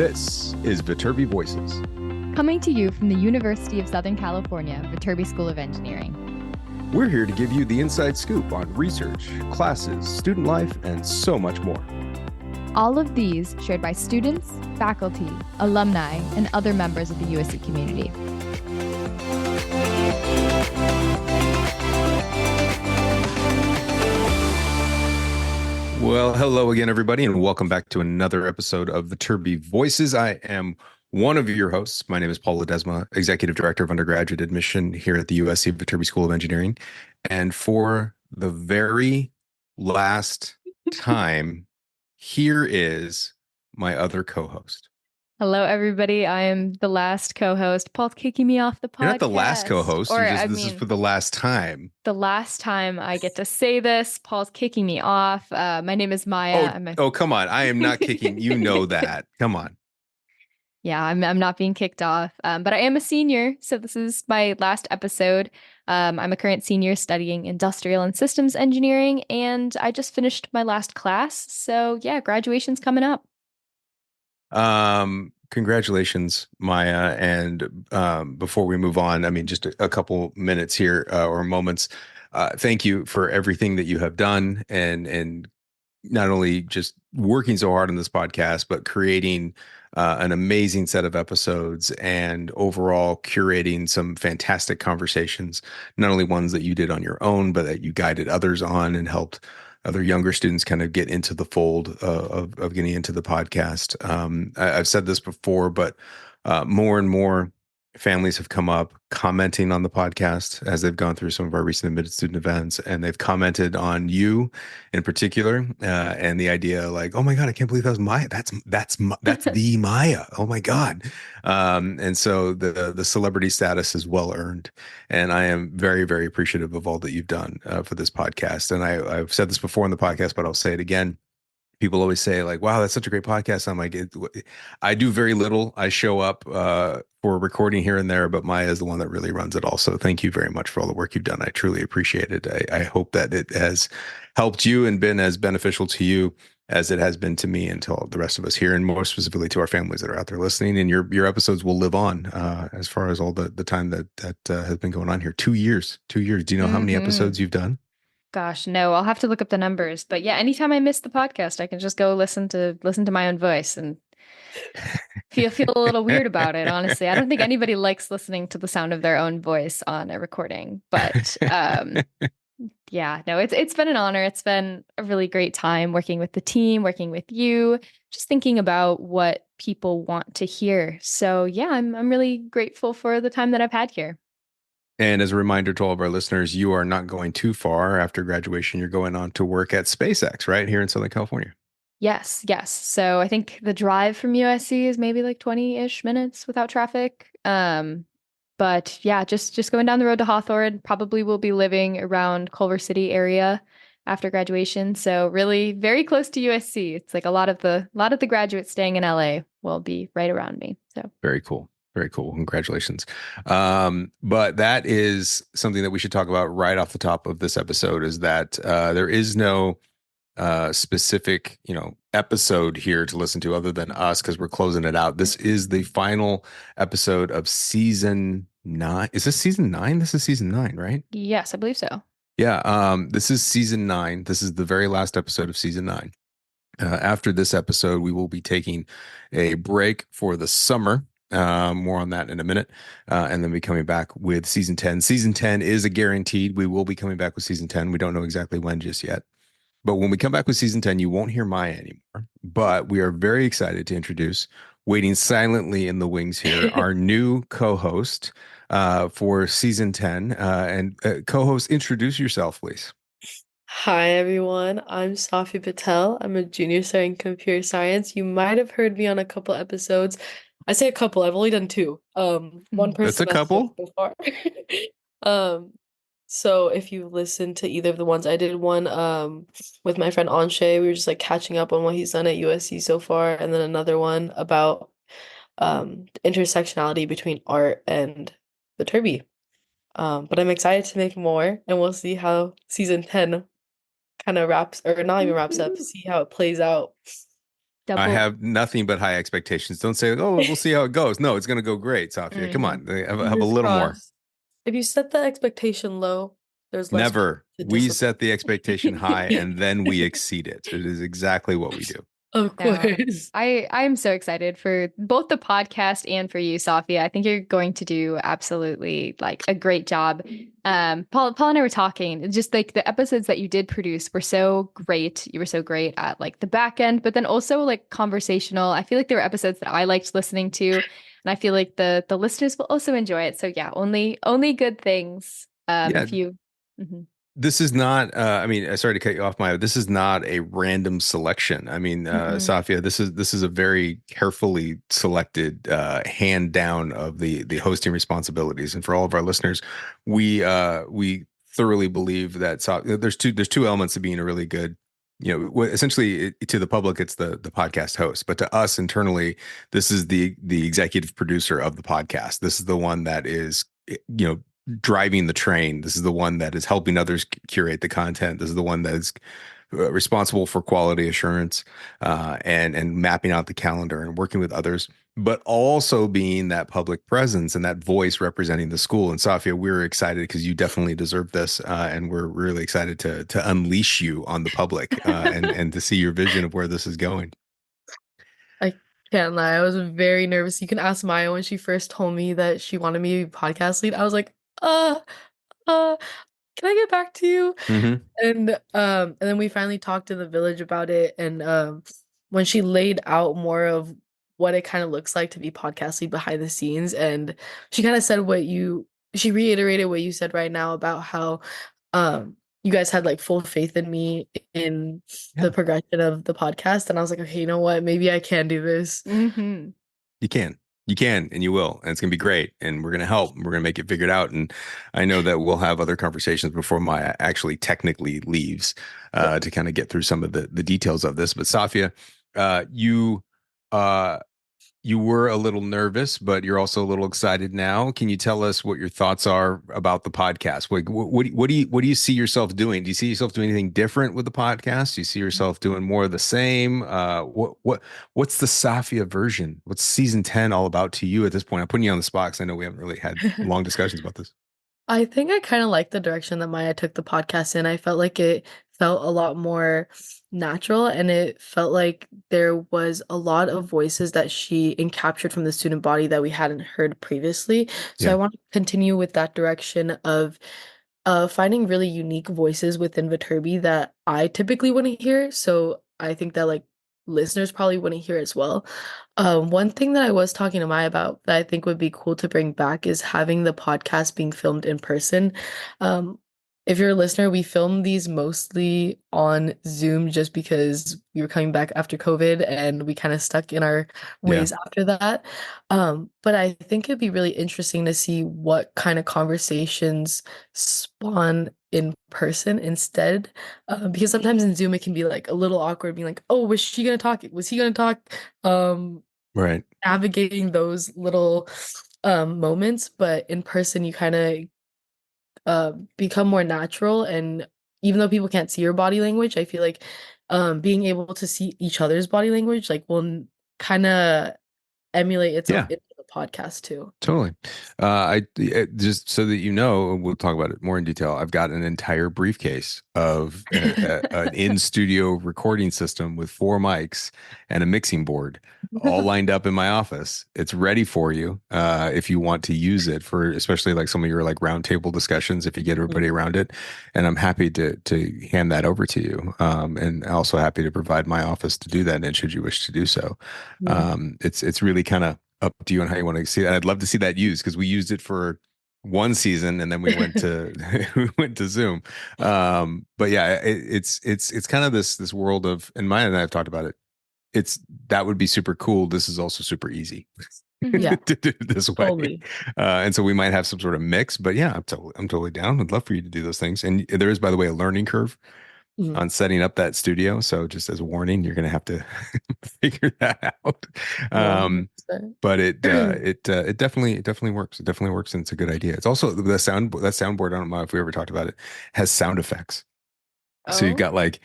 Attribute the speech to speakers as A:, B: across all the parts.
A: This is Viterbi Voices.
B: Coming to you from the University of Southern California, Viterbi School of Engineering.
A: We're here to give you the inside scoop on research, classes, student life, and so much more.
B: All of these shared by students, faculty, alumni, and other members of the USC community.
A: Well, hello again, everybody, and welcome back to another episode of Viterbi Voices. I am one of your hosts. My name is Paul Ledesma, Executive Director of Undergraduate Admission here at the USC Viterbi School of Engineering. And for the very last time, here is my other co-host.
B: Hello, everybody. I am the last co-host. Paul's kicking me off the podcast.
A: You're not the last co-host. This is for the last time.
B: The last time I get to say this. Paul's kicking me off. My name is Maya.
A: Oh, come on. I am not kicking. You know that. Come on.
B: Yeah, I'm not being kicked off, but I am a senior, so this is my last episode. I'm a current senior studying industrial and systems engineering, and I just finished my last class. So yeah, graduation's coming up.
A: Congratulations, Maya. And before we move on, I mean, just a couple minutes here or moments. Thank you for everything that you have done, and not only just working so hard on this podcast, but creating an amazing set of episodes and overall curating some fantastic conversations, not only ones that you did on your own, but that you guided others on and helped other younger students kind of get into the fold of getting into the podcast. I've said this before, but more and more families have come up commenting on the podcast as they've gone through some of our recent admitted student events, and they've commented on you in particular, and the idea like, oh my God, I can't believe that was Maya. That's the Maya. Oh my God. And so the celebrity status is well earned, and I am very, very appreciative of all that you've done for this podcast. And I've said this before in the podcast, but I'll say it again. People always say like, wow, that's such a great podcast. I'm like, I do very little. I show up for recording here and there, but Maya is the one that really runs it all. So thank you very much for all the work you've done. I truly appreciate it. I hope that it has helped you and been as beneficial to you as it has been to me and to all the rest of us here, and more specifically to our families that are out there listening. And your episodes will live on as far as all the time that has been going on here. 2 years. 2 years. Do you know how many episodes you've done?
B: Gosh, no, I'll have to look up the numbers. But yeah, anytime I miss the podcast, I can just go listen to my own voice and feel a little weird about it, honestly. I don't think anybody likes listening to the sound of their own voice on a recording. But yeah, no, it's been an honor. It's been a really great time working with the team, working with you, just thinking about what people want to hear. So yeah, I'm really grateful for the time that I've had here.
A: And as a reminder to all of our listeners, you are not going too far after graduation. You're going on to work at SpaceX, right here in Southern California.
B: Yes. So I think the drive from USC is maybe like 20-ish minutes without traffic. But yeah, just going down the road to Hawthorne. Probably will be living around Culver City area after graduation. So really very close to USC. It's like a lot of the graduates staying in LA will be right around me. So
A: very cool. Very cool. Congratulations. But that is something that we should talk about right off the top of this episode, is that there is no specific, episode here to listen to other than us, because we're closing it out. This is the final episode of season 9. Is this season 9? This is season 9, right?
B: Yes, I believe so.
A: Yeah. This is season 9. This is the very last episode of season 9. After this episode, we will be taking a break for the summer. More on that in a minute, and then be coming back with season 10. Season 10 is a guaranteed. We will be coming back with season 10. We don't know exactly when just yet, but when we come back with season 10, you won't hear Maya anymore. But we are very excited to introduce, waiting silently in the wings here, our new co-host for season 10. And co-host, introduce yourself, please.
C: Hi, everyone. I'm Saafiyah Patel. I'm a junior studying computer science. You might have heard me on a couple episodes. I say a couple. I've only done 2. One per
A: That's a couple
C: so far. So if you listen to either of the ones, I did one with my friend Anshay. We were just like catching up on what he's done at USC so far, and then another one about intersectionality between art and Viterbi. But I'm excited to make more, and we'll see how season 10 kind of wraps, or not even wraps up, see how it plays out.
A: I
B: Double.
A: have nothing but high expectations. Don't say, "Oh, we'll see how it goes." No, it's going to go great, Saafiyah. Come
B: Mhm.
A: on, have a
C: Fingers
A: little more.
C: crossed. If you set the expectation low, there's less chance
A: Never.
C: to
A: We
C: disappoint.
A: set the expectation high and then we exceed it. It is exactly what we do.
C: Of
B: No,
C: course.
B: I'm so excited for both the podcast and for you, Saafiyah. I think you're going to do absolutely like a great job. Paul and I were talking, just like the episodes that you did produce were so great. You were so great at like the back end, but then also like conversational. I feel like there were episodes that I liked listening to, and I feel like the listeners will also enjoy it. So yeah, only good things.
A: Yeah,
B: If you. Mhm.
A: this is not I mean, sorry to cut you off, Maya. This is not a random selection. I mean,
B: Mm-mm.
A: Safia, this is a very carefully selected hand down of the hosting responsibilities. And for all of our listeners, we thoroughly believe that there's two elements to being a really good, essentially to the public, it's the podcast host, but to us internally, this is the executive producer of the podcast. This is the one that is, driving the train. This is the one that is helping others curate the content. This is the one that is responsible for quality assurance, and mapping out the calendar and working with others, but also being that public presence and that voice representing the school. And Safia, we're excited because you definitely deserve this, and we're really excited to unleash you on the public, and to see your vision of where this is going.
C: I can't lie. I was very nervous. You can ask Maya when she first told me that she wanted me to be podcast lead. I was like, uh, can I get back to you?
A: Mm-hmm.
C: And then we finally talked in the village about it. And when she laid out more of what it kind of looks like to be podcast lead behind the scenes, and she kind of said she reiterated what you said right now about how you guys had like full faith in me in the
A: Yeah,
C: progression of the podcast. And I was like, okay, you know what? Maybe I can do this.
B: Mhm.
A: you can. You can, and you will, and it's gonna be great. And we're gonna help. We're gonna make it figured out. And I know that we'll have other conversations before Maya actually technically leaves,
C: Yeah.
A: to kind of get through some of the details of this. But Safia, you uh, you were a little nervous, but you're also a little excited now. Can you tell us what your thoughts are about the podcast? What do you see yourself doing? Do you see yourself doing anything different with the podcast? Do you see yourself doing more of the same? What's the Safia version? What's season 10 all about to you at this point? I'm putting you on the spot because I know we haven't really had long discussions about this.
C: I think I kind of like the direction that Maya took the podcast in. I felt like it felt a lot more natural, and it felt like there was a lot of voices that she encaptured from the student body that we hadn't heard previously. So I
A: Yeah.
C: want to continue with that direction of finding really unique voices within Viterbi that I typically wouldn't hear. So I think that like listeners probably wouldn't hear as well. One thing that I was talking to Maya about that I think would be cool to bring back is having the podcast being filmed in person. Um, if you're a listener, we filmed these mostly on Zoom just because we were coming back after COVID and we kind of stuck in our
A: Yeah.
C: ways after that. But I think it'd be really interesting to see what kind of conversations spawn in person instead. Because sometimes in Zoom it can be like a little awkward, being like, "Oh, was she gonna talk? Was he gonna talk?" Um,
A: Right.
C: Navigating those little moments, but in person you kind of become more natural. And even though people can't see your body language, I feel like being able to see each other's body language like will kind of emulate itself
A: Yeah.
C: into the podcast too.
A: Totally. Just so that you know, we'll talk about it more in detail. I've got an entire briefcase of an in-studio recording system with four mics and a mixing board, all lined up in my office. It's ready for you, if you want to use it for, especially like some of your like roundtable discussions, if you get everybody around it. And I'm happy to hand that over to you. And also happy to provide my office to do that, and should you wish to do so.
C: Mhm.
A: It's really kind of up to you on how you want to see it. I'd love to see that used because we used it for one season and then we went to we went to Zoom. But yeah, it's kind of this world of, and Maya and I have talked about it. It's that would be super cool. This is also super easy
C: Yeah,
B: Mhm.
A: to do it this way.
C: totally.
A: And so we might have some sort of mix, but yeah, I'm totally down. I'd love for you to do those things. And there is, by the way, a learning curve
C: Mhm.
A: on setting up that studio. So just as a warning, you're going to have to figure that out. Um,
C: 100%.
A: but it definitely works. It definitely works, and it's a good idea. It's also the soundboard. I don't know if we ever talked about it. Has sound effects. So
B: Oh.
A: you've got like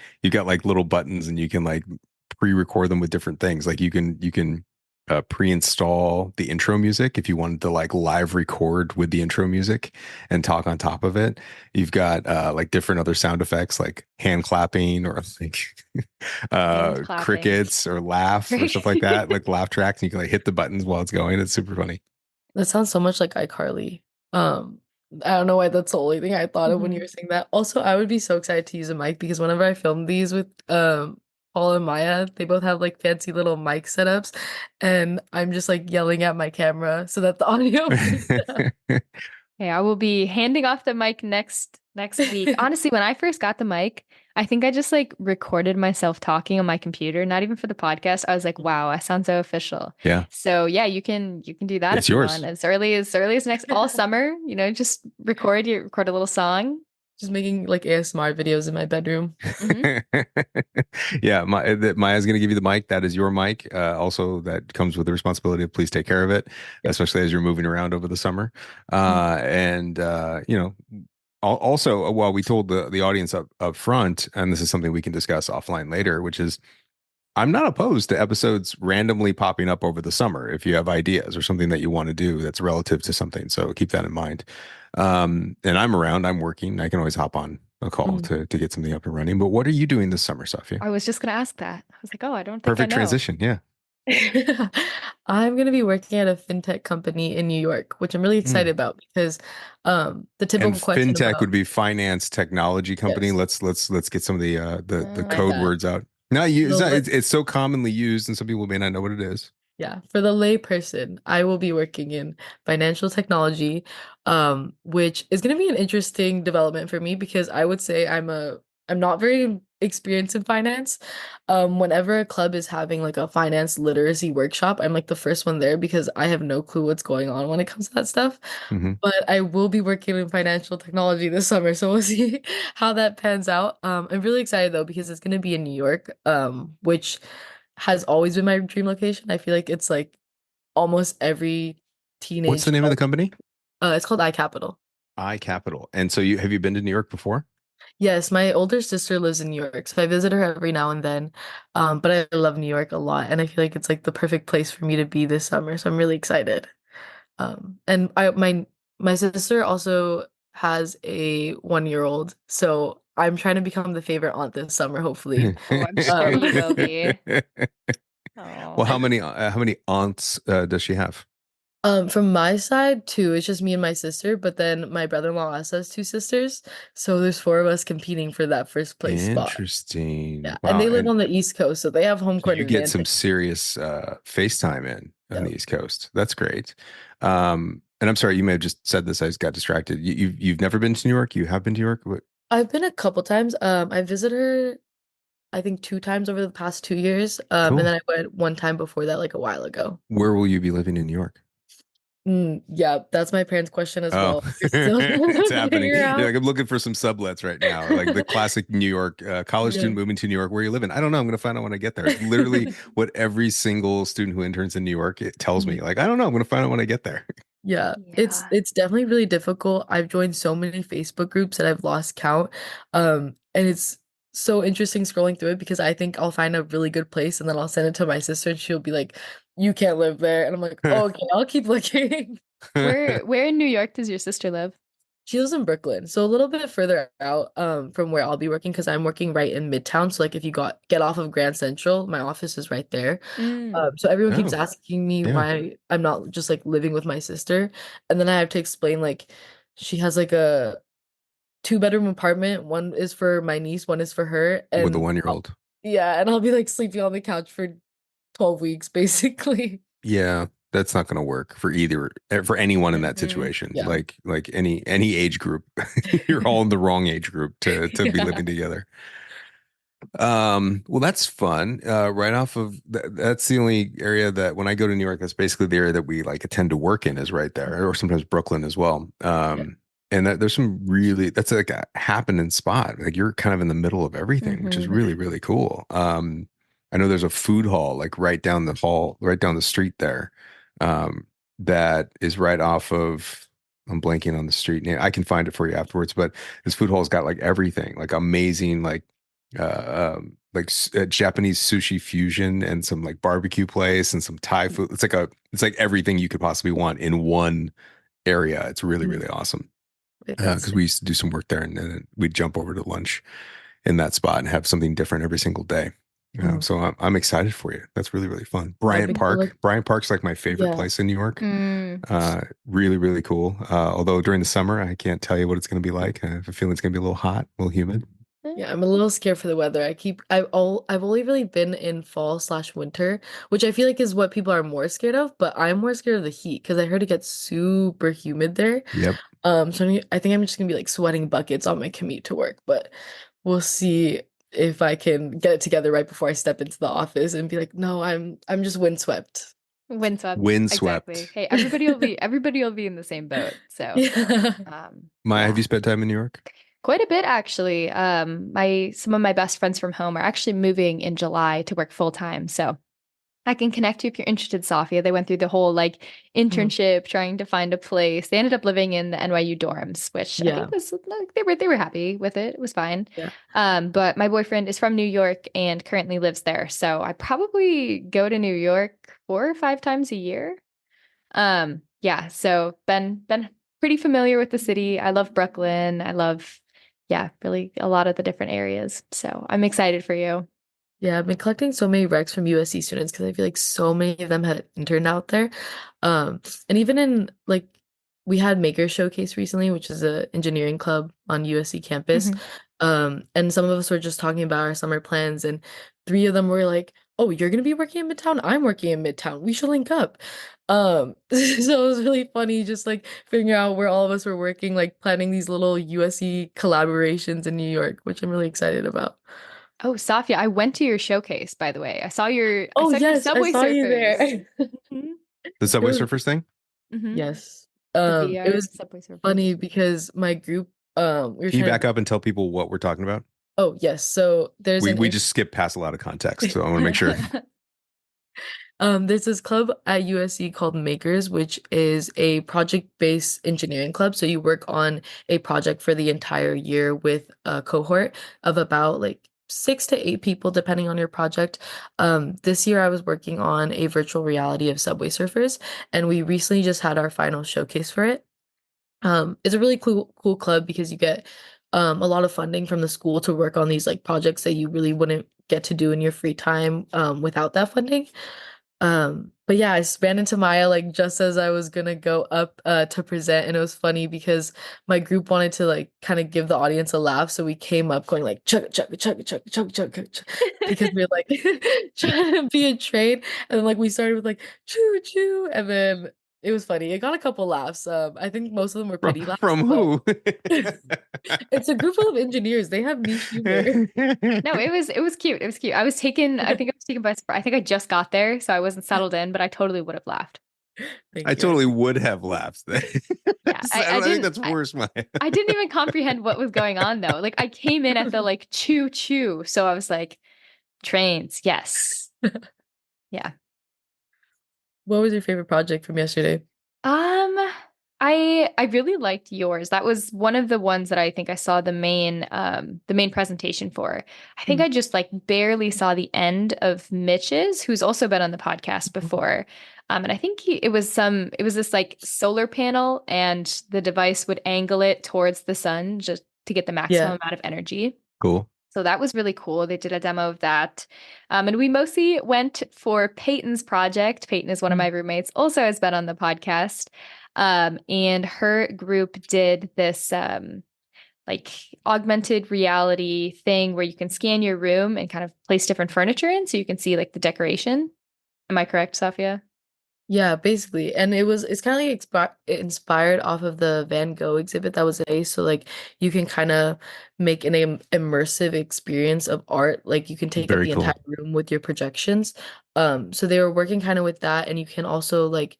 A: little buttons, and you can like pre-record them with different things. Like you can pre-install the intro music if you wanted to like live record with the intro music and talk on top of it. You've got like different other sound effects like hand clapping or like
B: Hand clapping.
A: crickets or laughs or
B: Right.
A: stuff like that, like laugh tracks, and you can like hit the buttons while it's going. It's super funny.
C: That sounds so much like iCarly. Um, I don't know why that's the only thing I thought of when you
B: Mhm.
C: were saying that. Also, I would be so excited to use a mic because whenever I film these with Paul and Maya, they both have like fancy little mic setups, and I'm just like yelling at my camera so that the audio picks up.
B: Okay, I will be handing off the mic next week. Honestly, when I first got the mic, I think I just like recorded myself talking on my computer, not even for the podcast. I was like, wow, I sound so official.
A: Yeah,
B: So yeah, you can do that
A: it's
B: if you want.
A: yours.
B: As early as next all summer, just record a little song.
C: Just making like ASMR videos in my bedroom.
B: Hmm.
A: Yeah, Maya's going to give you the mic. That is your mic. Also, that comes with the responsibility of please take care of it,
C: Yep.
A: especially as you're moving around over the summer.
C: Mhm.
A: And also, while we told the audience up front, and this is something we can discuss offline later, which is I'm not opposed to episodes randomly popping up over the summer if you have ideas or something that you want to do that's relative to something. So keep that in mind. And I'm around, I'm working. I can always hop on a call
C: Mhm.
A: to get something up and running. But what are you doing this summer, Safia?
B: I was just gonna ask that. I was like, oh, I don't think I
A: Perfect
B: know.
A: transition. Yeah.
C: I'm gonna be working at a fintech company in New York, which I'm really excited
A: Mm.
C: about because the
A: And
C: typical question
A: fintech
C: about
A: would be finance technology company.
C: yes,
A: Let's get some of the
C: my
A: code
C: bad.
A: words out. Not you.
C: The li-
A: It's so commonly used, and some people may not know what it is.
C: yeah, for the lay person, I will be working in financial technology, which is gonna be an interesting development for me because I would say I'm not very experienced in finance. Whenever a club is having like a finance literacy workshop, I'm like the first one there because I have no clue what's going on when it comes to that stuff.
A: Hmm.
C: But I will be working in financial technology this summer, so we'll see how that pans out. I'm really excited though because it's gonna be in New York, which has always been my dream location. I feel like it's like almost every
A: What's the
C: teenage
A: name of the
C: college.
A: company?
C: It's called iCapital.
A: iCapital. And so you have you been to New York before?
C: Yes, my older sister lives in New York, so I visit her every now and then. But I love New York a lot, and I feel like it's like the perfect place for me to be this summer. So I'm really excited. And my sister also has a 1 year old, so I'm trying to become the favorite aunt this summer, hopefully.
B: Oh, I'm sure
C: Um,
B: you will be. Oh.
A: Well,
C: and
A: how many aunts does she have?
C: from my side, two, it's just me and my sister, but then my brother-in-law also has two sisters, so there's four of us competing for that first place spot.
A: Interesting.
C: Yeah, and
A: Wow.
C: they live
A: And
C: on the East Coast, so they have home
A: so
C: court
A: you get some
C: advantage.
A: serious FaceTime in on the
C: Yep.
A: East Coast. That's great. And I'm sorry, you may have just said this. I just got distracted. You've never been to New York? You have been to New York? What?
C: I've been a couple times. I visited her, I think 2 times over the past 2 years. And
A: Cool.
C: then I went one time before that, like a while ago.
A: Where will you be living in New York?
C: Yeah, that's my parents' question as
A: Oh,
C: well. We're still trying
A: it's
C: to
A: happening.
C: figure
A: You're
C: out.
A: like, I'm looking for some sublets right now. Like the classic New York college
C: Yeah.
A: student moving to New York. Where you living? I don't know. I'm going to find out when I get there. It's literally what every single student who interns in New York it tells me.
C: Mhm.
A: Like, I don't know. I'm going to find out when I get there.
C: Yeah, it's
B: Yeah.
C: it's definitely really difficult. I've joined so many Facebook groups that I've lost count. And it's so interesting scrolling through it because I think I'll find a really good place and then I'll send it to my sister and she'll be like, "You can't live there." And I'm like, "Oh, okay, I'll keep looking."
B: Where in New York does your sister live?
C: She lives in Brooklyn, so a little bit further out from where I'll be working because I'm working right in Midtown. So like if you get off of Grand Central, my office is right there.
B: Mm.
C: So everyone keeps
A: Oh,
C: asking me
A: yeah.
C: why I'm not just like living with my sister, and then I have to explain like she has like a two-bedroom apartment. One is for my niece, one is for her,
A: With the
C: and
A: 1 year old.
C: yeah, and I'll be like sleeping on the couch for 12 weeks basically.
A: Yeah, that's not going to work for either for anyone in that
B: Hmm.
A: situation.
C: Yeah.
A: Like any age group, you're all in the wrong age group to be
C: Yeah.
A: living together. Well, that's fun. Right off of that's the only area that when I go to New York, that's basically the area that we like attend to work in is right there, or sometimes Brooklyn as well.
C: Yeah.
A: And there's some really that's like a happening spot. Like you're kind of in the middle of everything, which is
B: Hmm.
A: really cool. I know there's a food hall like right down the hall, right down the street there. That is right off of. I'm blanking on the street name. I can find it for you afterwards, but this food hall's got like everything, like amazing, like like Japanese sushi fusion and some like barbecue place and some Thai food. It's like everything you could possibly want in one area. It's really,
C: Mhm.
A: really awesome.
C: Wait, that's
A: Because we used to do some work there, and then we'd jump over to lunch in that spot and have something different every single day.
C: mhm.
A: So I'm excited for you. That's really, really fun.
C: Yeah, I've been to like
A: Bryant Park's like my favorite
C: yeah.
A: place in New York.
B: Mm.
A: Really, really cool. Although during the summer, I can't tell you what it's going to be like. I have a feeling it's going to be a little hot, a little humid.
C: Yeah, I'm a little scared for the weather. I've only really been in fall/winter, which I feel like is what people are more scared of, but I'm more scared of the heat because I heard it gets super humid there.
A: Yep.
C: I think I'm just gonna be like sweating buckets on my commute to work, but we'll see if I can get it together right before I step into the office and be like, no, I'm just windswept.
B: Windswept. Exactly.
A: Windswept.
B: Hey, everybody will be in the same boat. So,
C: Yeah.
A: Maya, have
B: yeah.
A: you spent time in New York?
B: Quite a bit actually. My some of my best friends from home are actually moving in July to work full time. So I can connect you if you're interested, Saafiyah. They went through the whole like
C: Mhm.
B: internship, trying to find a place. They ended up living in the NYU dorms, which I
C: Yeah.
B: think was like, they were happy with it. It was fine.
C: Yeah.
B: But my boyfriend is from New York and currently lives there. So I probably go to New York 4 or 5 times a year. Yeah, so been pretty familiar with the city. I love Brooklyn. I love, yeah, really a lot of the different areas. So I'm excited for you.
C: Yeah, I've been collecting so many recs from USC students because I feel like so many of them had interned out there. And even in like we had Maker Showcase recently, which is a engineering club on USC campus.
B: Mhm.
C: And some of us were just talking about our summer plans, and three of them were like, "Oh, you're gonna be working in Midtown? I'm working in Midtown. We should link up." So it was really funny just like figuring out where all of us were working, like planning these little USC collaborations in New York, which I'm really excited about.
B: Oh, Safia, I went to your showcase, by the way. I
C: Oh
B: saw your
C: yes, I
B: Subway
C: saw you
B: Surfers.
C: there.
B: hmm
A: The
C: It
A: Subway
C: was
A: Surfers thing?
B: hmm
C: yes.
B: The
C: It
B: VR
C: was
B: Subway Surfers.
C: funny because my group we were
A: Can you
C: trying
A: back
C: to
A: up and tell people what we're talking about?
C: oh yes, so there's
A: We just skip past a lot of context, so I want to make sure.
C: there's this club at USC called Makers, which is a project-based engineering club. So you work on a project for the entire year with a cohort of about like 6 to 8 people, depending on your project. This year I was working on a virtual reality of Subway Surfers, and we recently just had our final showcase for it. It's a really cool club because you get a lot of funding from the school to work on these like projects that you really wouldn't get to do in your free time without that funding. But yeah, I ran into Maya like just as I was gonna go up to present, and it was funny because my group wanted to like kind of give the audience a laugh, so we came up going like chugga chugga chugga chugga chugga chugga chugga because we are like trying to be a train, and then like we started with like choo choo, and then it was funny. It got a couple laughs. I think most of them were pity laughs,
A: From
C: but
A: who?
C: it's a group full of engineers. They have niche humor.
B: No, it was cute. It was cute. I think I was taken by surprise. I think I just got there, so I wasn't settled in, but I totally would have laughed.
A: I
C: Thank you.
A: totally would have laughed.
B: Yeah,
A: I think that's worse, Maya.
B: I didn't even comprehend what was going on though. Like I came in at the like choo choo, so I was like, trains, yes. Yeah.
C: What was your favorite project from yesterday?
B: Um, I really liked yours. That was one of the ones that I think I saw the main presentation for. I think
C: Mm.
B: I just like barely saw the end of Mitch's, who's also been on the podcast before. And I think it was this like solar panel and the device would angle it towards the sun just to get the maximum
C: Yeah.
B: amount of energy.
A: Cool.
B: So that was really cool. They did a demo of that. And we mostly went for Peyton's project. Peyton is one of
C: Mm.
B: my roommates, also has been on the podcast. And her group did this like augmented reality thing where you can scan your room and kind of place different furniture in so you can see like the decoration. Am I correct, Safia?
C: Yeah, basically. And it's kind of like inspired off of the Van Gogh exhibit that was today. So like you can kind of make an immersive experience of art. Like you can take up
A: Very
C: the entire
A: cool.
C: room with your projections. So they were working kind of with that, and you can also like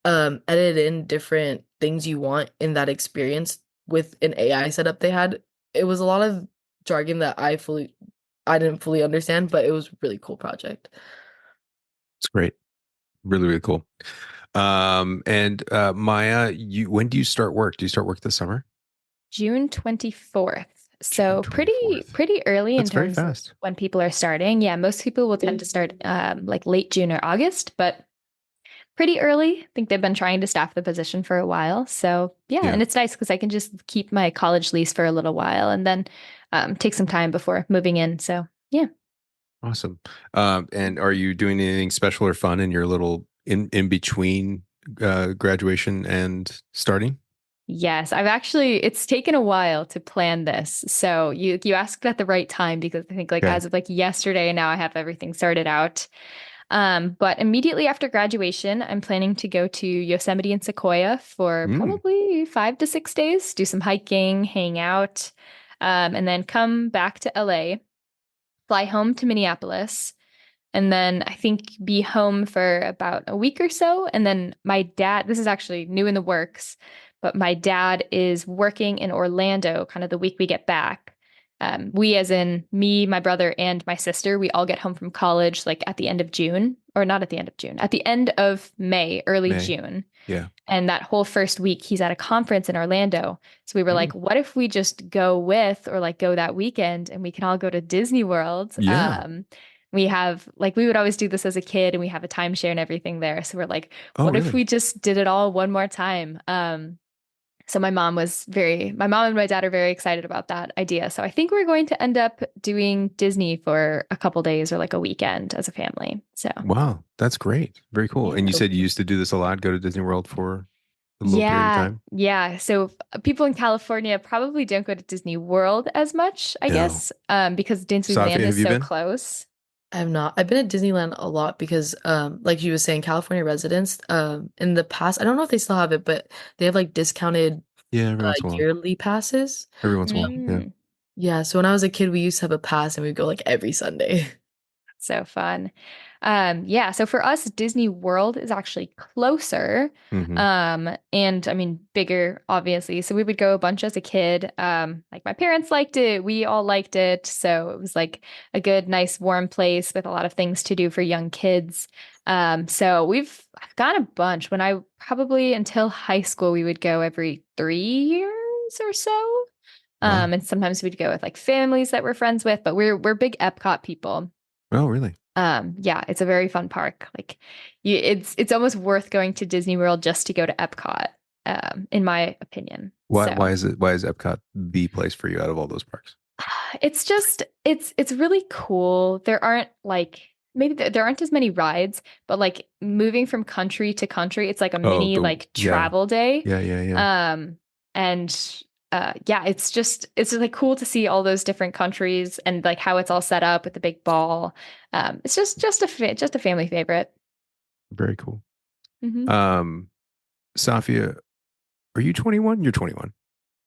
C: edit in different things you want in that experience with an AI setup they had. It was a lot of jargon that I didn't fully understand, but it was a really cool project.
A: It's great. Really, really cool. And Maya, when do you start work? Do you start work this summer?
B: June 24th.
A: June
B: So pretty
A: 24th.
B: pretty early in
A: That's very
B: terms of
A: fast.
B: when people are starting. Yeah, most people will tend to start like late June or August, but pretty early. I think they've been trying to staff the position for a while. So yeah,
A: Yeah.
B: and it's nice because I can just keep my college lease for a little while and then take some time before moving in. So yeah.
A: Awesome. And are you doing anything special or fun in your little in between graduation and starting?
B: Yes, I've actually it's taken a while to plan this. So you asked at the right time because I think like
A: Okay.
B: as of like yesterday now I have everything sorted out. But immediately after graduation, I'm planning to go to Yosemite and Sequoia for
A: Mm,
B: probably 5 to 6 days, do some hiking, hang out, and then come back to LA, fly home to Minneapolis, and then I think be home for about a week or so. And then my dad, this is actually new in the works, but my dad is working in Orlando kind of the week we get back. We, as in me, my brother, and my sister, we all get home from college like at the end of June, or not at the end of June, at the end of May, early
A: May.
B: June.
A: Yeah.
B: And that whole first week, he's at a conference in Orlando. So we were
A: Mm,
B: like, what if we just go with or like go that weekend and we can all go to Disney World?
A: yeah.
B: We have like, we would always do this as a kid and we have a timeshare and everything there. So we're like,
A: Oh,
B: what if
A: really?
B: we just did it all one more time? So my mom and my dad are very excited about that idea. So I think we're going to end up doing Disney for a couple days or like a weekend as a family. So
A: Wow, that's great. Very cool. And
B: yeah.
A: you
C: So
A: said you used to do this a lot, go to Disney World for a little period of
B: Yeah,
A: time?
B: yeah. So people in California probably don't go to Disney World as much, I
A: No.
B: guess, because Disneyland
A: Safi,
B: is
A: have you
B: so
A: been?
B: close.
C: I have not. I've been at Disneyland a lot because like you were saying, California residents in the past, I don't know if they still have it, but they have like discounted
A: Yeah, every once in a while.
C: yearly passes.
A: Every once in a while. Yeah.
B: Mm.
C: Yeah, so when I was a kid, we used to have a pass and we'd go like every Sunday.
B: So fun. Yeah, so for us, Disney World is actually closer.
A: Hmm.
B: And I mean bigger, obviously. So we would go a bunch as a kid. Like my parents liked it, we all liked it. So it was like a good, nice, warm place with a lot of things to do for young kids. So I've gone a bunch. When I probably until high school, we would go every 3 years or so.
A: Wow.
B: And sometimes we'd go with like families that we're friends with, but we're big Epcot people.
A: Oh, really?
B: Yeah, it's a very fun park. Like it's almost worth going to Disney World just to go to Epcot, in my opinion.
A: Why
B: So
A: is it why is Epcot the place for you out of all those parks?
B: it's just it's really cool. There aren't like maybe there aren't as many rides, but like moving from country to country, it's like a
A: Oh,
B: mini
A: the
B: like
A: yeah.
B: travel day.
A: Yeah.
B: Um, and yeah, it's just like cool to see all those different countries and like how it's all set up with the big ball. It's just a family favorite.
A: Very cool.
B: Hmm.
A: Um, Safia, are you 21? You're 21.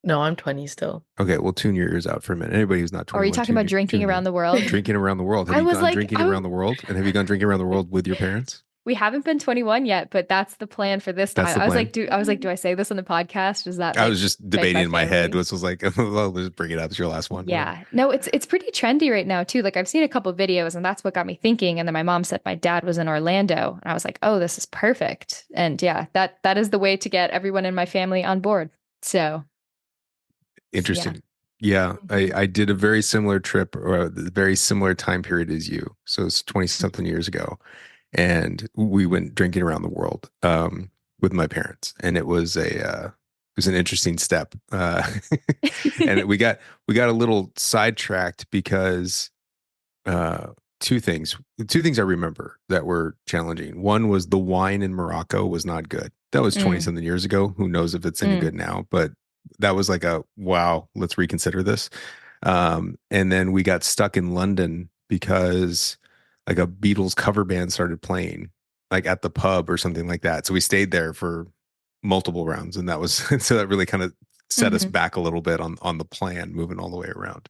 C: No, I'm 20 still.
A: Okay, well, tune your ears out for a minute. Anybody who's not
B: Or are you
A: 21,
B: talking about drinking
A: tune
B: around
A: in.
B: the world?
A: Drinking around the world. Have
B: I
A: you
B: was
A: gone
B: like,
A: drinking around the world? And have you gone drinking around the world with your parents?
B: we haven't been 21 yet, but that's the plan for this
A: That's
B: time.
A: the plan.
B: I was like, do I say this on the podcast? Does that
A: I was
B: like
A: just
B: make
A: debating
B: my
A: in my head,
B: family?
A: which was like, well, let's bring it up. It's your last one, whatever.
B: Yeah. No, it's pretty trendy right now too. Like I've seen a couple videos and that's what got me thinking. And then my mom said my dad was in Orlando and I was like, oh, this is perfect. And yeah, that is the way to get everyone in my family on board. So yeah.
A: Interesting. Yeah,
C: Mhm.
A: I did a very similar trip or a very similar time period as you. So it's 20 something years ago. And we went drinking around the world with my parents. And it was an interesting step. And we got a little sidetracked because uh two things two things I remember that were challenging. One was the wine in Morocco was not good. That was 20
B: Mm,
A: something years ago. Who knows if it's any
B: mm,
A: good now, but that was like a wow, let's reconsider this. And then we got stuck in London because like a Beatles cover band started playing like at the pub or something like that. So we stayed there for multiple rounds and that was so that really kind of set us
B: hmm.
A: back a little bit on the plan moving all the way around.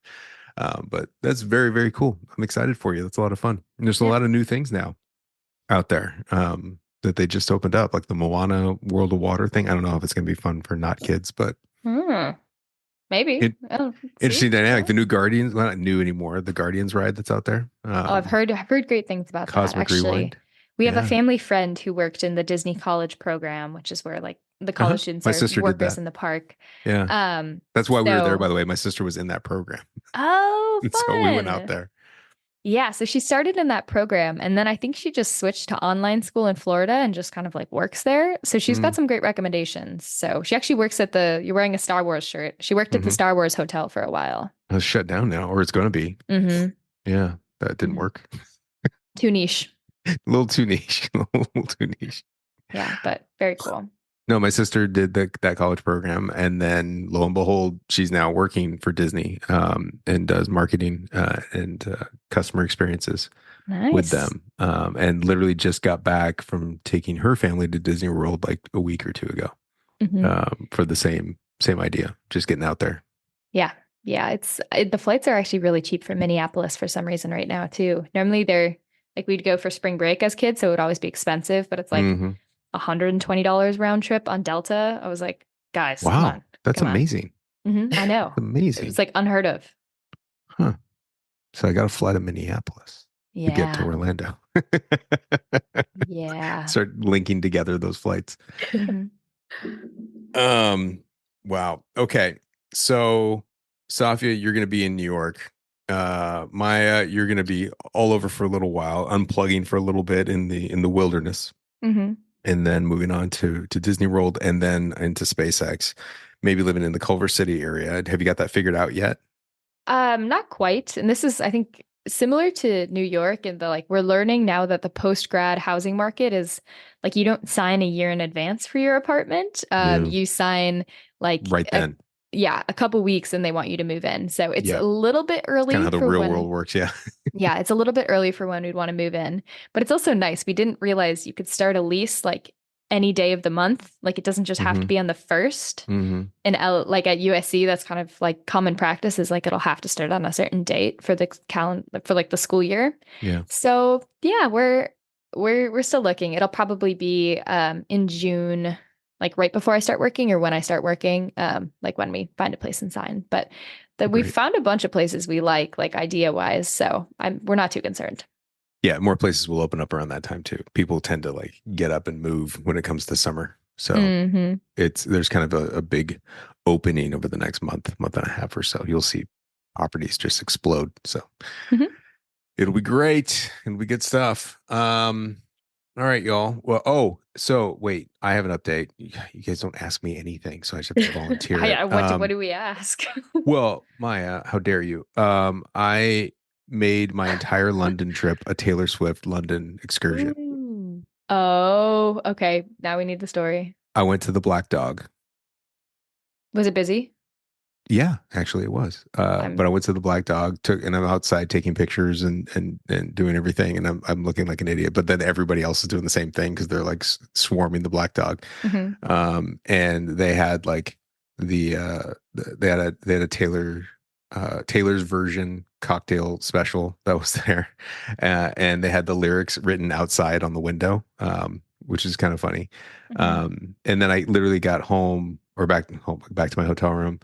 A: But that's very, very cool. I'm excited for you. That's a lot of fun. And there's a
B: Yeah.
A: lot of new things now out there that they just opened up, like the Moana World of Water thing. I don't know if it's going to be fun for not kids, but
B: Hmm. Maybe.
A: it,
B: Oh, let's see.
A: interesting dynamic.
B: Yeah.
A: The new Guardians, well, not new anymore. The Guardians ride that's out there.
B: Oh, I've heard great things about that
A: Cosmic
B: actually.
A: Rewind.
B: We have a
A: Yeah.
B: family friend who worked in the Disney College program, which is where like the
A: Uh-huh.
B: college students
A: My
B: are
A: sister did
B: workers
A: that.
B: in the park.
A: Yeah.
B: Um,
A: That's why we were there, by
B: so
A: the way. My sister was in that program.
B: oh,
A: And so we went out
B: fun.
A: there.
B: Yeah, so she started in that program and then I think she just switched to online school in Florida and just kind of like works there. So she's got
A: Mm,
B: some great recommendations. So she actually works at you're wearing a Star Wars shirt. She worked at the
A: hmm.
B: Star Wars hotel for a while.
A: It's shut down now, or it's going to be.
B: Mm-hmm.
A: Yeah, that didn't
B: Hmm.
A: work.
B: Too niche.
A: A little too niche. A little too niche.
B: Yeah, but very cool.
A: No, my sister did that college program, and then lo and behold, she's now working for Disney, and does marketing and customer experiences with
B: Nice.
A: them. And literally just got back from taking her family to Disney World like a week or two ago,
B: Hmm.
A: for the same idea, just getting out there.
B: Yeah. Yeah, the flights are actually really cheap from Minneapolis for some reason right now too. Normally they're like we'd go for spring break as kids, so it would always be expensive, but it's like
A: Hmm.
B: $120 round trip on Delta. I was like, guys, come
A: Wow,
B: on,
A: that's
B: come on.
A: amazing.
B: I know. It was
A: Amazing.
B: like unheard of.
A: Huh. So I got to fly to Minneapolis to get to
B: Yeah.
A: Orlando.
B: Yeah.
A: Start linking together those flights.
B: Hmm.
A: Um, wow. Okay. So, Saafiyah, you're going to be in New York. Maya, you're going to be all over for a little while, unplugging for a little bit in the wilderness,
B: Hmm.
A: and then moving on to Disney World, and then into SpaceX. Maybe living in the Culver City area. Have you got that figured out yet?
B: Not quite. And this is, I think, similar to New York in the like we're learning now that the post-grad housing market is like you don't sign a year in advance for your apartment.
A: No.
B: You sign like
A: Right then.
B: a couple weeks and they want you to move in. So it's a
A: Yeah.
B: little bit
A: It's kind of
B: early
A: how the
B: for
A: real
B: when
A: world works. Yeah.
B: yeah, it's a little bit early for when we'd want to move in, but it's also nice. We didn't realize you could start a lease like any day of the month. Like it doesn't just have to
A: Hmm.
B: be on the first.
A: Hmm.
B: And like at USC, that's kind of like common practice is like it'll have to start on a certain date for the calendar for like the school year.
A: Yeah.
B: So yeah, we're still looking. It'll probably be in June, like right before I start working or when I start working, like when we find a place and sign. But that we've
A: Great.
B: found a bunch of places we like idea wise. So we're not too concerned.
A: Yeah, more places will open up around that time too. People tend to like get up and move when it comes to summer. So
B: Hmm.
A: there's kind of a big opening over the next month and a half or so. You'll see properties just explode. So
B: Hmm.
A: it'll be great. It'll be good stuff. All right, y'all. Well, oh, so wait, I have an update. You guys don't ask me anything, so I just have to volunteer it.
B: What do we ask?
A: Well, Maya, how dare you? I made my entire London trip a Taylor Swift London excursion.
B: Ooh. Oh, okay. Now we need the story.
A: I went to the Black Dog.
B: Was it busy?
A: Yeah, actually it was. But
B: I'm
A: I went to the Black Dog, and I'm outside taking pictures and doing everything, and I'm looking like an idiot. But then everybody else is doing the same thing because they're like swarming the Black Dog.
B: Mhm.
A: And they had like they had a Taylor's version cocktail special that was there, and they had the lyrics written outside on the window, which is kind of funny.
B: Mhm.
A: And then I literally got home or back to my hotel room,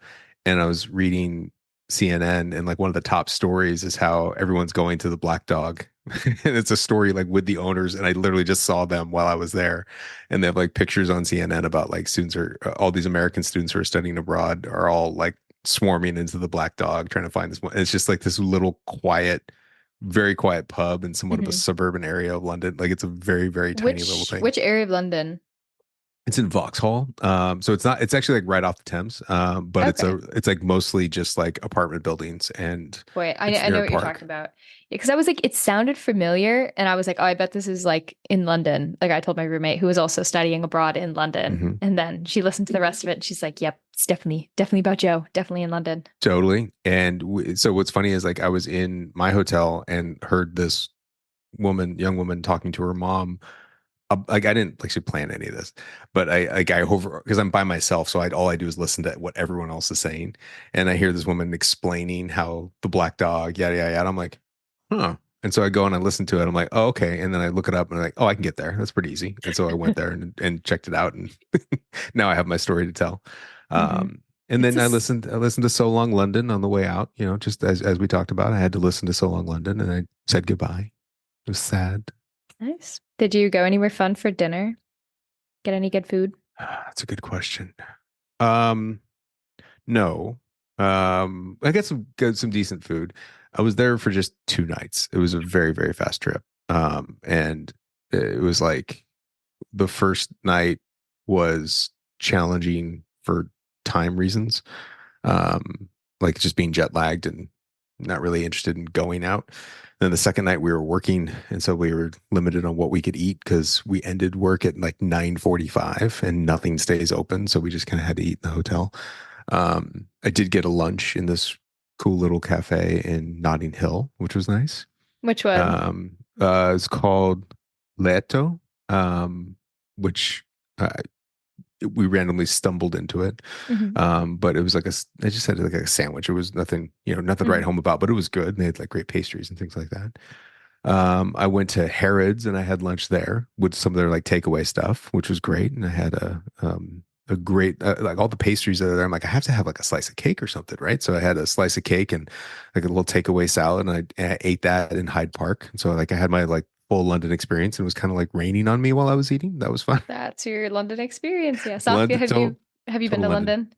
A: and I was reading CNN, and like one of the top stories is how everyone's going to the Black Dog. And it's a story like with the owners, and I literally just saw them while I was there, and they have like pictures on CNN about like students are all these American students who are studying abroad are all like swarming into the Black Dog trying to find this one. And it's just like this little quiet, very quiet pub in somewhat of a
B: Mhm.
A: suburban area of London. Like it's a very, very tiny little thing.
B: Which area of London?
A: It's in Vauxhall. So it's actually like right off the Thames. But
B: Okay.
A: it's like mostly just like apartment buildings, and
B: Boy,
A: it's
B: I
A: near
B: know
A: a
B: what you're
A: park.
B: talking about. Yeah, because I was like, it sounded familiar, and I was like, oh, I bet this is like in London. Like I told my roommate who was also studying abroad in London,
A: Hmm.
B: and then she listened to the rest of it. And she's like, yep, it's definitely about Joe, definitely in London.
A: Totally. And so what's funny is like I was in my hotel and heard this young woman talking to her mom. Like I didn't actually plan any of this, but I over because I'm by myself, so all I do is listen to what everyone else is saying, and I hear this woman explaining how the Black Dog, yada yada yada. I'm like, huh. And so I go and I listen to it. I'm like, oh, okay. And then I look it up and I'm like, oh, I can get there. That's pretty easy. And so I went there and checked it out, and now I have my story to tell.
B: Hmm.
A: And
B: It's
A: then
B: just
A: I listened to So Long London on the way out. You know, just as we talked about, I had to listen to So Long London, and I said goodbye. It was sad.
B: nice. Did you go anywhere fun for dinner? Get any good food?
A: That's a good question. Um, no. I got some decent food. I was there for just 2 nights. It was a very, very fast trip. And it was like the first night was challenging for time reasons. Like just being jet lagged and not really interested in going out. Then the second night we were working, and so we were limited on what we could eat because we ended work at like 9:45 and nothing stays open. So we just kind of had to eat in the hotel. I did get a lunch in this cool little cafe in Notting Hill, which was nice.
B: Which one?
A: It's called Leto, which uh, we randomly stumbled into it.
B: Hmm.
A: But it was like I just had like a sandwich. It was nothing, nothing to write
B: Hmm.
A: home about, but it was good. And they had like great pastries and things like that. I went to Harrods and I had lunch there with some of their like takeaway stuff, which was great. And I had a great like all the pastries that are there. I'm like, I have to have like a slice of cake or something, right? So I had a slice of cake and like a little takeaway salad, and I ate that in Hyde Park. And so like I had my like full London experience, and it was kind of like raining on me while I was eating. That was fun.
B: That's your London experience. Yeah. Safia,
A: London,
B: have you been
A: total
B: to
A: London.
B: London?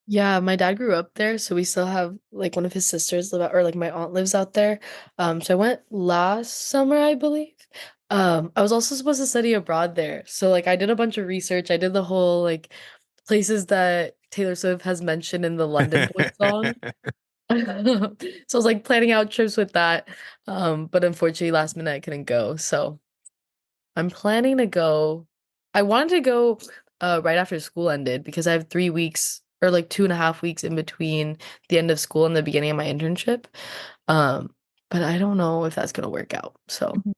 C: Yeah, my dad grew up there, so we still have like one of his sisters live out, or like my aunt lives out there. So I went last summer, I believe. I was also supposed to study abroad there. So like I did a bunch of research. I did the whole like places that Taylor Swift has mentioned in the London Boy song. So I was like planning out trips with that. But unfortunately last minute I couldn't go. So I'm planning to go. I wanted to go right after school ended because I have 3 weeks or like 2.5 weeks in between the end of school and the beginning of my internship. Um, but I don't know if that's gonna work out. So
B: Mhm.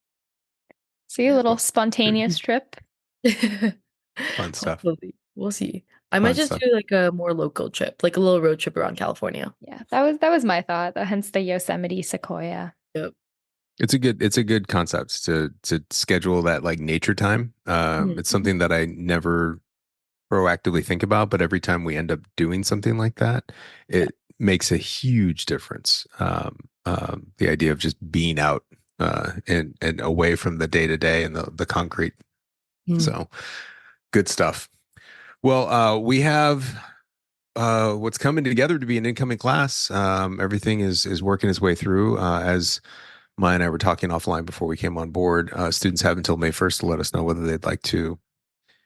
B: See, a little
A: Well,
B: spontaneous trip.
A: fun stuff.
C: hopefully we'll see. I might
A: Fun
C: just
A: stuff.
C: do like a more local trip, like a little road trip around California.
B: Yeah, that was my thought. Hence the Yosemite Sequoia.
C: Yep.
A: It's a good concept to schedule that like nature time. It's
C: Mhm.
A: something that I never proactively think about, but every time we end up doing something like that,
B: Yeah.
A: it makes a huge difference. The idea of just being out and away from the day to day and the concrete.
C: Mm.
A: So good stuff. Well, we have what's coming together to be an incoming class. Everything is working its way through. As Maya and I were talking offline before we came on board, students have until May 1st to let us know whether they'd like to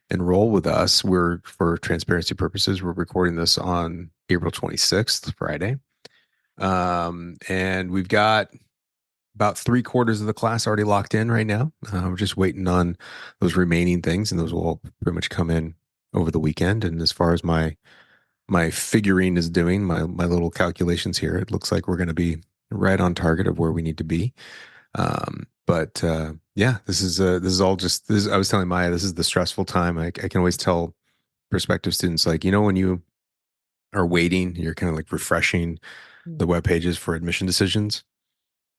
A: enroll with us. For transparency purposes, we're recording this on April 26th, Friday. And we've got about 3/4 of the class already locked in right now. We're just waiting on those remaining things, and those will all pretty much come in over the weekend. And as far as my figuring is doing, my little calculations here, it looks like we're going to be right on target of where we need to be. But yeah, this is all just this. I was telling Maya, this is the stressful time. I can always tell prospective students, like, when you are waiting, you're kind of like refreshing the web pages for admission decisions.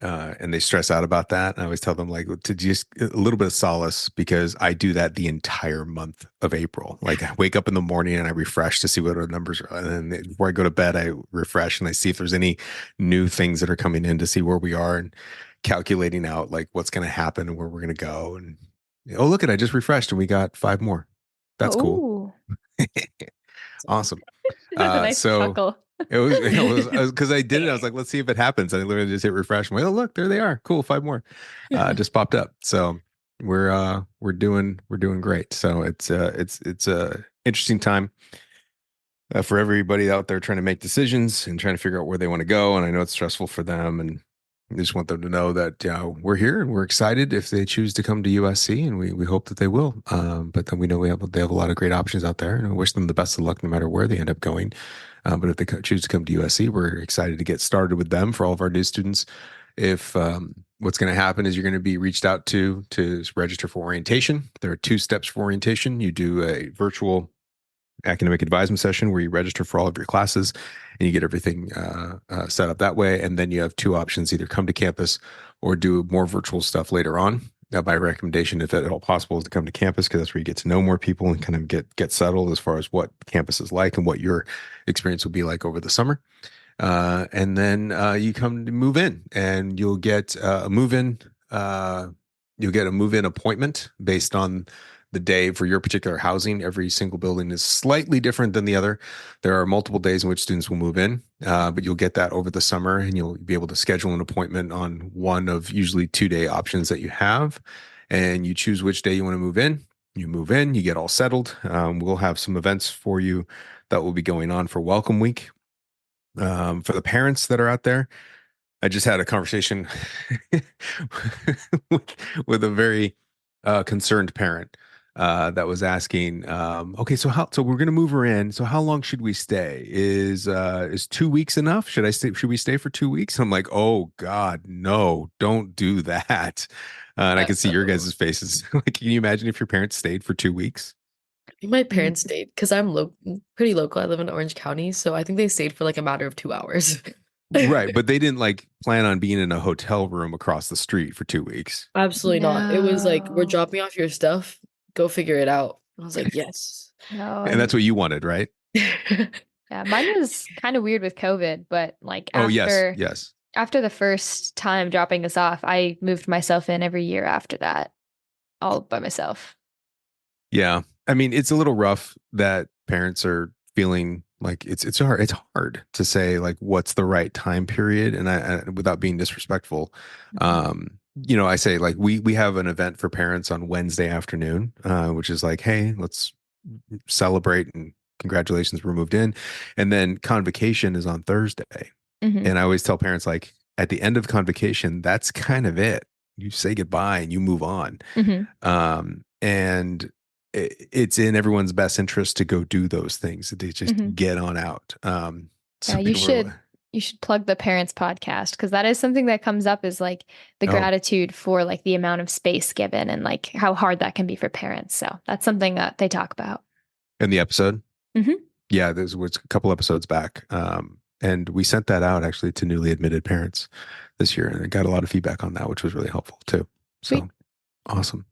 A: And they stress out about that. And I always tell them, like, to just a little bit of solace, because I do that the entire month of April. Like, I wake up in the morning and I refresh to see what our numbers are. And then before I go to bed, I refresh and I see if there's any new things that are coming in to see where we are, and calculating out like what's going to happen and where we're going to go. And oh, look at, I just refreshed and we got 5 more. That's cool.
B: Oh,
A: Awesome.
B: with a nice
A: So
B: chuckle.
A: it was because I did it. I was like, let's see if it happens. I literally just hit refresh. I'm like, oh, look, there they are. Cool, 5 more. Just popped up. So we're doing great. So it's a interesting time for everybody out there trying to make decisions and trying to figure out where they want to go. And I know it's stressful for them, and I just want them to know that we're here and we're excited if they choose to come to USC, and we hope that they will. But then we know they have a lot of great options out there, and I wish them the best of luck no matter where they end up going. But if they choose to come to USC, we're excited to get started with them for all of our new students. If what's going to happen is you're going to be reached out to register for orientation. There are 2 steps for orientation. You do a virtual academic advisement session where you register for all of your classes and you get everything set up that way. And then you have 2 options: either come to campus or do more virtual stuff later on. My recommendation, if at all possible, is to come to campus, because that's where you get to know more people and kind of get settled as far as what campus is like and what your experience will be like over the summer. And then you come to move in, and you'll get a move in. You'll get a move in appointment based on the day for your particular housing. Every single building is slightly different than the other. There are multiple days in which students will move in, but you'll get that over the summer, and you'll be able to schedule an appointment on one of usually 2-day options that you have, and you choose which day you want to move in. You move in, you get all settled. We'll have some events for you that will be going on for Welcome Week. For the parents that are out there, I just had a conversation with a very concerned parent that was asking, okay, so we're going to move her in. So how long should we stay? Is 2 weeks enough? Should I stay? Should we stay for 2 weeks? I'm like, oh God, no, don't do that. And I can see your guys' faces. Like, can you imagine if your parents stayed for 2 weeks?
C: I think my parents stayed because I'm pretty local. I live in Orange County, so I think they stayed for like a matter of 2 hours.
A: Right, but they didn't like plan on being in a hotel room across the street for 2 weeks.
C: Absolutely not. It was like, we're
B: No.
C: dropping off your stuff. Go figure it out. I was like, yes.
B: No,
A: And that's what you wanted, right?
B: yeah, mine was kind of weird with COVID, but like
A: Oh, yes,
B: after
A: yes.
B: after the first time dropping us off, I moved myself in every year after that, all by myself.
A: Yeah. I mean, it's a little rough that parents are feeling like it's hard to say like what's the right time period, and I without being disrespectful. I say like we have an event for parents on Wednesday afternoon, which is like, hey, let's celebrate and congratulations, we're moved in. And then convocation is on Thursday.
B: Mhm.
A: And I always tell parents like at the end of convocation, that's kind of it. You say goodbye and you move on.
B: Mhm.
A: And it's in everyone's best interest to go do those things, to just
B: Mhm.
A: get on out.
B: Yeah,
A: Some
B: you
A: people
B: should
A: are,
B: you should plug the parents podcast because that is something that comes up is like the
A: oh,
B: gratitude for like the amount of space given and like how hard that can be for parents. So that's something that they talk about.
A: in the episode.
B: Mhm.
A: Yeah, there was a couple episodes back. And we sent that out actually to newly admitted parents this year, and I got a lot of feedback on that, which was really helpful too.
B: Sweet.
A: So awesome.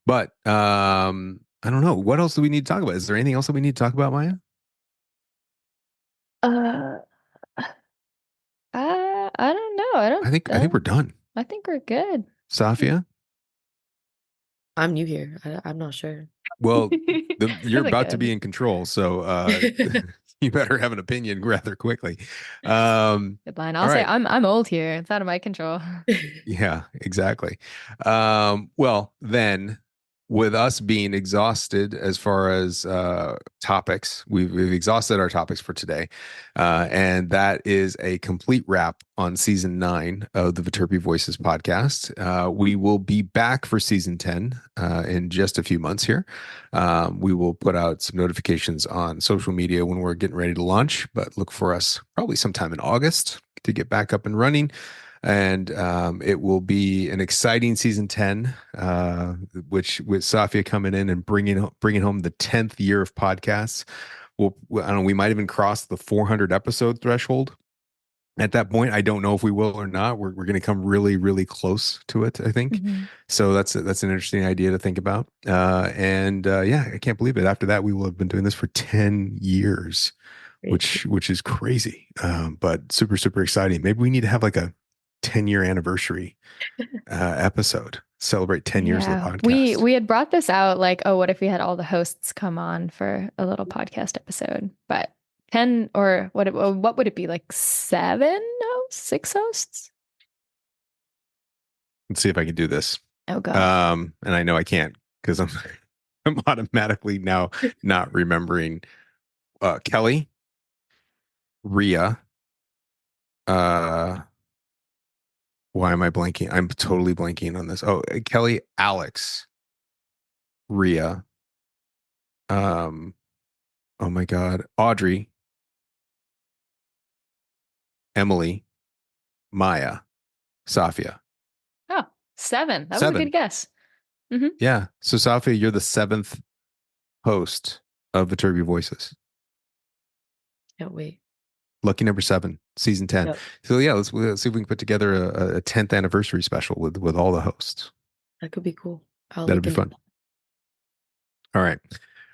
A: But I don't know. What else do we need to talk about? Is there anything else that we need to talk about, Maya?
B: Uh, I don't know. I don't.
A: I think we're done.
B: I think we're good.
A: Saafiyah?
C: I'm new here. I'm not sure.
A: Well, you're
B: Really
A: about to
B: good.
A: be in control, so you better have an opinion rather quickly.
B: Good line. I'll
A: All
B: say
A: right.
B: I'm old here. It's out of my control.
A: Yeah, exactly. Well, then, with us being exhausted as far as topics, we've exhausted our topics for today, and that is a complete wrap on season 9 of the Viterbi Voices podcast. We will be back for season 10 in just a few months here. We will put out some notifications on social media when we're getting ready to launch, but look for us probably sometime in August to get back up and running. And it will be an exciting season 10, which with Saafiyah coming in and bringing home the 10th year of podcasts. I don't know, we might even cross the 400 episode threshold. At that point, I don't know if we will or not. We're going to come really, really close to it, I think.
B: Mhm.
A: So that's an interesting idea to think about. Yeah, I can't believe it. After that, we will have been doing this for 10 years, which is crazy, but super, super exciting. Maybe we need to have like a 10-year anniversary episode, celebrate 10 years of the
B: Yeah,
A: podcast.
B: we had brought this out like, oh, what if we had all the hosts come on for a little podcast episode? But 10 or what would it be like 7 hosts, 6 hosts?
A: Let's see if I can do this.
B: Oh God.
A: And I know I can't because I'm automatically now not remembering Kelly, Rhea, why am I blanking? I'm totally blanking on this. Oh, Kelly, Alex, Rhea, oh my God, Audrey, Emily, Maya, Saafiyah.
B: Oh, 7. That was a
A: 7.
B: good guess. Mhm.
A: Yeah. So Saafiyah, you're the 7th host of Viterbi Voices.
C: Can't wait.
A: Lucky number 7, season 10.
C: Yep.
A: So yeah, let's see if we can put together a 10th anniversary special with all the hosts.
C: That could be cool.
A: That'd be fun. All right.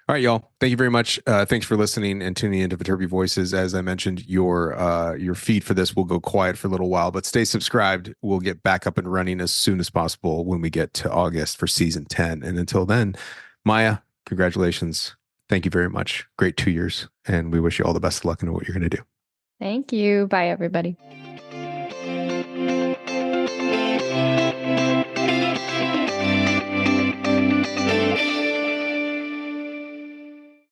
A: All right, y'all. Thank you very much. Thanks for listening and tuning into Viterbi Voices. As I mentioned, your feed for this will go quiet for a little while, but stay subscribed. We'll get back up and running as soon as possible when we get to August for season 10. And until then, Maya, congratulations. Thank you very much. Great 2 years. And we wish you all the best of luck in what you're going to do.
B: Thank you. Bye, everybody.